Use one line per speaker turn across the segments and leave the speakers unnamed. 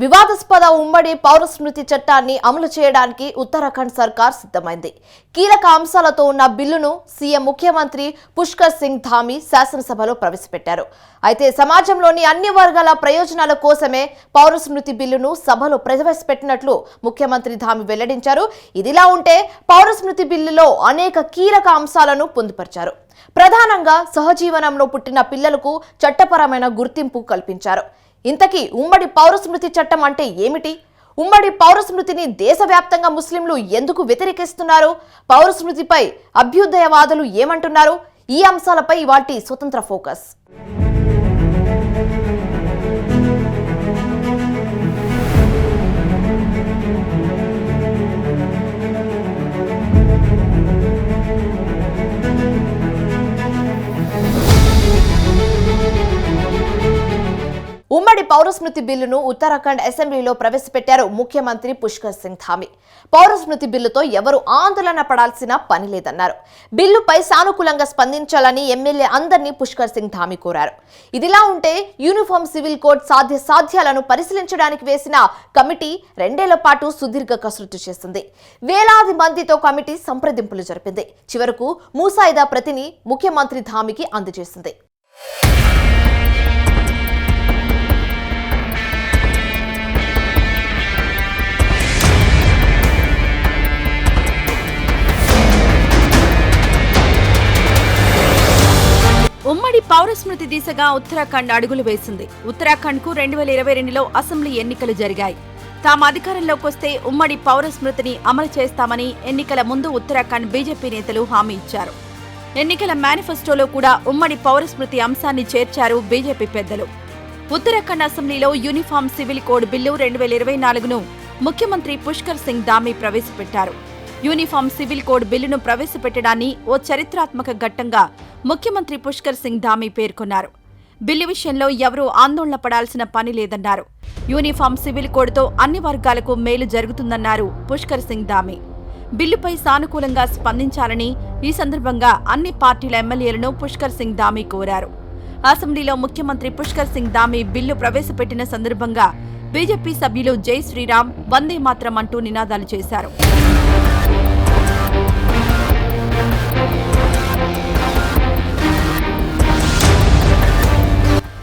వివాదాస్పద ఉమ్మడి పౌర స్మృతి చట్టాన్ని అమలు చేయడానికి ఉత్తరాఖండ్ సర్కార్ సిద్ధమైంది. కీలక అంశాలతో ఉన్న బిల్లును సీఎం ముఖ్యమంత్రి పుష్కర్ సింగ్ ధామీ శాసనసభలో ప్రవేశపెట్టారు. అయితే సమాజంలోని అన్ని వర్గాల ప్రయోజనాల కోసమే పౌర స్మృతి బిల్లును సభలో ప్రవేశపెట్టినట్లు ముఖ్యమంత్రి ధామీ వెల్లడించారు. ఇదిలా ఉంటే పౌర స్మృతి బిల్లులో అనేక కీలక అంశాలను పొందుపరిచారు. ప్రధానంగా సహజీవనంలో పుట్టిన పిల్లలకు చట్టపరమైన గుర్తింపు కల్పించారు. ఇంతకీ ఉమ్మడి పౌర స్మృతి చట్టం అంటే ఏమిటి? ఉమ్మడి పౌర స్మృతిని దేశవ్యాప్తంగా ముస్లింలు ఎందుకు వ్యతిరేకిస్తున్నారు? పౌర స్మృతిపై అభ్యుదయవాదులు ఏమంటున్నారు? ఈ అంశాలపై ఇవాల్టి స్వతంత్ర ఫోకస్. ఉమ్మడి పౌర స్మృతి బిల్లును ఉత్తరాఖండ్ అసెంబ్లీలో ప్రవేశపెట్టారు ముఖ్యమంత్రి పుష్కర్ సింగ్ ధామీ. పౌర స్మృతి బిల్లుతో ఎవరు ఆందోళన పడాల్సిన పని లేదన్నారు. బిల్లుపై సానుకూలంగా స్పందించాలని ఎమ్మెల్యే అందరినీ పుష్కర్ సింగ్ ధామీ కోరారు. ఇదిలా ఉంటే యూనిఫామ్ సివిల్ కోడ్ సాధ్యాలను పరిశీలించడానికి వేసిన కమిటీ 2 ఏళ్ల పాటు సుదీర్ఘ కసరత్తు చేసింది. వేలాది మందితో కమిటీ సంప్రదింపులు జరిపింది. చివరకు ముసాయిదా ప్రతిని ముఖ్యమంత్రి ధామీకి అందజేసింది.
ఉమ్మడి పౌర స్మృతి దిశగా ఉత్తరాఖండ్ అడుగులు వేసింది. ఉత్తరాఖండ్ కు 2022లో అసెంబ్లీ ఎన్నికలు జరిగాయి. తాము అధికారంలోకి వస్తే ఉమ్మడి పౌర స్మృతిని అమలు చేస్తామని ఎన్నికల ముందు ఉత్తరాఖండ్ బీజేపీ నేతలు హామీ ఇచ్చారు. ఎన్నికల మేనిఫెస్టోలో కూడా ఉమ్మడి పౌర స్మృతి అంశాన్ని చేర్చారు బీజేపీ పెద్దలు. ఉత్తరాఖండ్ అసెంబ్లీలో యూనిఫామ్ సివిల్ కోడ్ బిల్లు 2024ను ముఖ్యమంత్రి పుష్కర్ సింగ్ ధామీ ప్రవేశపెట్టారు. యూనిఫామ్ సివిల్ కోడ్ బిల్లును ప్రవేశపెట్టడాన్ని ఓ చరిత్రాత్మక ఘట్టంగా ముఖ్యమంత్రి పుష్కర్ సింగ్ ధామీ పేర్కొన్నారు. బిల్లు విషయంలో ఎవరూ ఆందోళన పడాల్సిన పని లేదన్నారు. యూనిఫామ్ సివిల్ కోడ్తో అన్ని వర్గాలకు మేలు జరుగుతుందన్నారు పుష్కర్ సింగ్ ధామీ. బిల్లుపై సానుకూలంగా స్పందించాలని ఈ సందర్భంగా అన్ని పార్టీల ఎమ్మెల్యేలను పుష్కర్ సింగ్ ధామీ కోరారు. అసెంబ్లీలో ముఖ్యమంత్రి పుష్కర్ సింగ్ ధామీ బిల్లు ప్రవేశపెట్టిన సందర్భంగా బీజేపీ సభ్యులు జై శ్రీరామ్, వందే మాతరం అంటూ నినాదాలు చేశారు.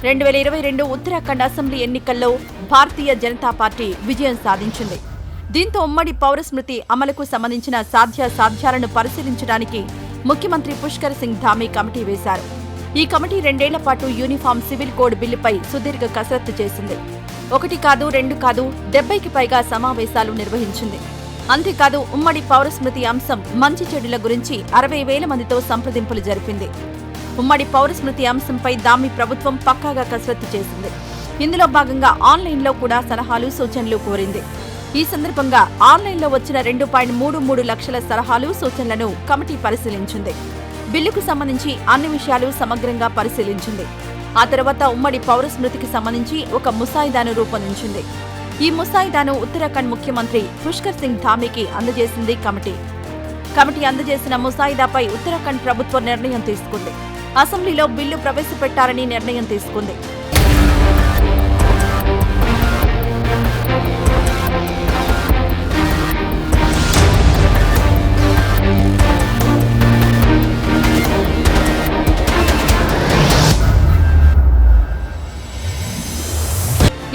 2022 ఉత్తరాఖండ్ అసెంబ్లీ ఎన్నికల్లో భారతీయ జనతా పార్టీ విజయం సాధించింది. దీంతో ఉమ్మడి పౌర స్మృతి అమలుకు సంబంధించిన సాధ్యాలను పరిశీలించడానికి ముఖ్యమంత్రి పుష్కర్ సింగ్ ధామీ కమిటీ వేశారు. ఈ కమిటీ 2 ఏళ్ల పాటు యూనిఫామ్ సివిల్ కోడ్ బిల్లుపై సుదీర్ఘ కసరత్తు చేసింది. 1 కాదు 2 కాదు 70కి పైగా సమావేశాలు నిర్వహించింది. అంతేకాదు ఉమ్మడి పౌర స్మృతి అంశం మంచి చెడుల గురించి 60,000 మందితో సంప్రదింపులు జరిపింది. ఉమ్మడి పౌర స్మృతి అంశంపై ధామీ ప్రభుత్వం పక్కాగా కసరత్తు చేసింది. ఇందులో భాగంగా ఆన్లైన్లో కూడా సలహాలు, సూచనలు కోరింది. ఈ సందర్భంగా ఆన్లైన్లో వచ్చిన 2.33 లక్షల సలహాలు, సూచనలను కమిటీ పరిశీలించింది. బిల్లుకు సంబంధించి అన్ని విషయాలు సమగ్రంగా పరిశీలించింది. ఆ తర్వాత ఉమ్మడి పౌర స్మృతికి సంబంధించి ఒక ముసాయిదాను రూపొందించింది. ఈ ముసాయిదాను ఉత్తరాఖండ్ ముఖ్యమంత్రి పుష్కర్ సింగ్ ధామీకి అందజేసింది కమిటీ. కమిటీ అందజేసిన ముసాయిదాపై ఉత్తరాఖండ్ ప్రభుత్వం నిర్ణయం తీసుకుంది. అసెంబ్లీలో బిల్లు ప్రవేశపెట్టాలని నిర్ణయం తీసుకుంది.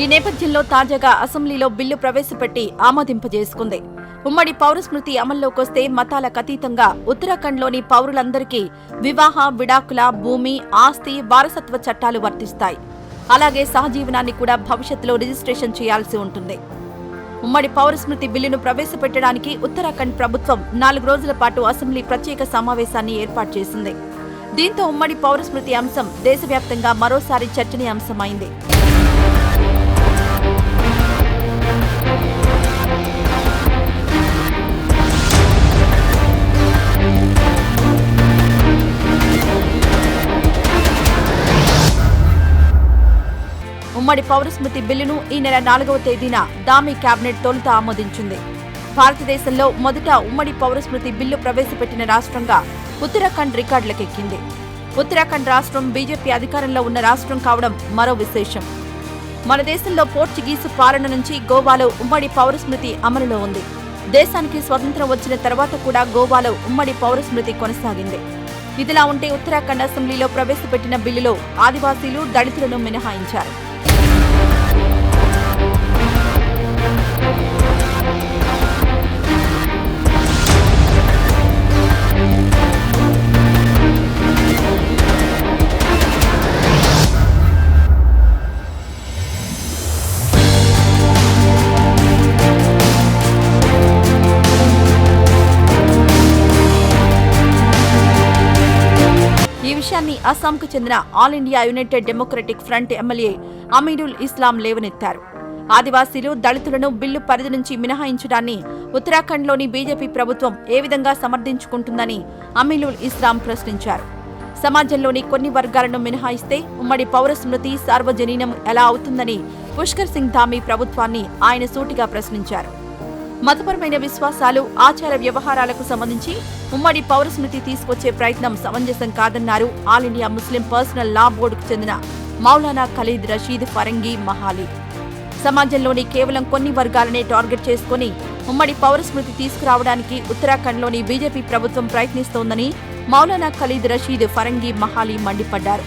ఈ నేపథ్యంలో తాజాగా అసెంబ్లీలో బిల్లు ప్రవేశపెట్టి ఆమోదింపజేసుకుంది. ఉమ్మడి పౌర స్మృతి అమల్లోకొస్తే మతాలకు అతీతంగా ఉత్తరాఖండ్లోని పౌరులందరికీ వివాహ, విడాకుల, భూమి, ఆస్తి, వారసత్వ చట్టాలు వర్తిస్తాయి. అలాగే సహజీవనాన్ని కూడా భవిష్యత్తులో రిజిస్ట్రేషన్ చేయాల్సి ఉంటుంది. ఉమ్మడి పౌర స్మృతి బిల్లును ప్రవేశపెట్టడానికి ఉత్తరాఖండ్ ప్రభుత్వం 4 రోజుల పాటు అసెంబ్లీ ప్రత్యేక సమావేశాన్ని ఏర్పాటు చేసింది. దీంతో ఉమ్మడి పౌర స్మృతి అంశం దేశవ్యాప్తంగా మరోసారి చర్చనీయాంశమైంది. ఉమ్మడి పౌర స్మృతి బిల్లును ఈ నెల 4వ తేదీన ధామీ కేబినెట్ తొలుత ఆమోదించింది. భారతదేశంలో మొదట ఉమ్మడి పౌర స్మృతి బిల్లు ప్రవేశపెట్టిన రాష్ట్రంగా ఉత్తరాఖండ్ రికార్డులకెక్కింది. ఉత్తరాఖండ్ రాష్ట్రం బీజేపీ అధికారంలో ఉన్న రాష్ట్రం కావడం మరో విశేషం. మన దేశంలో పోర్చుగీసు పాలన నుంచి గోవాలో ఉమ్మడి పౌరస్మృతి అమలులో ఉంది. దేశానికి స్వతంత్రం వచ్చిన తర్వాత కూడా గోవాలో ఉమ్మడి పౌరస్మృతి కొనసాగింది. ఇదిలా ఉంటే ఉత్తరాఖండ్ అసెంబ్లీలో ప్రవేశపెట్టిన బిల్లులో ఆదివాసీలు, దళితులను మినహాయించారు. ఈ విషయాన్ని అస్సాంకు చెందిన all India united democratic front MLA Amirul Islam లేవనెత్తారు. ఆదివాసీలు, దళితులను బిల్లు పరిధి నుంచి మినహాయించడాన్ని ఉత్తరాఖండ్లోని బీజేపీ ప్రభుత్వం ఏ విధంగా సమర్థించుకుంటుందని అమీరుల్ ఇస్లాం ప్రశ్నించారు. సమాజంలోని కొన్ని వర్గాలను మినహాయిస్తే ఉమ్మడి పౌరస్మృతి సార్వజనీనం ఎలా అవుతుందని పుష్కర్ సింగ్ ధామీ ప్రభుత్వాన్ని ఆయన సూటిగా ప్రశ్నించారు. మతపరమైన విశ్వాసాలు, ఆచార వ్యవహారాలకు సంబంధించి ఉమ్మడి పౌరస్మృతి తీసుకొచ్చే ప్రయత్నం సమంజసం కాదన్నారు ఆల్ ఇండియా ముస్లిం పర్సనల్ లా బోర్డుకు చెందిన మౌలానా ఖలీద్ రషీద్ ఫరంగి మహాలీ. సమాజంలోని కేవలం కొన్ని వర్గాలనే టార్గెట్ చేసుకుని ఉమ్మడి పౌరస్మృతి తీసుకురావడానికి ఉత్తరాఖండ్లోని బీజేపీ ప్రభుత్వం ప్రయత్నిస్తోందని మౌలానా ఖలీద్ రషీద్ ఫరంగి మహాలీ మండిపడ్డారు.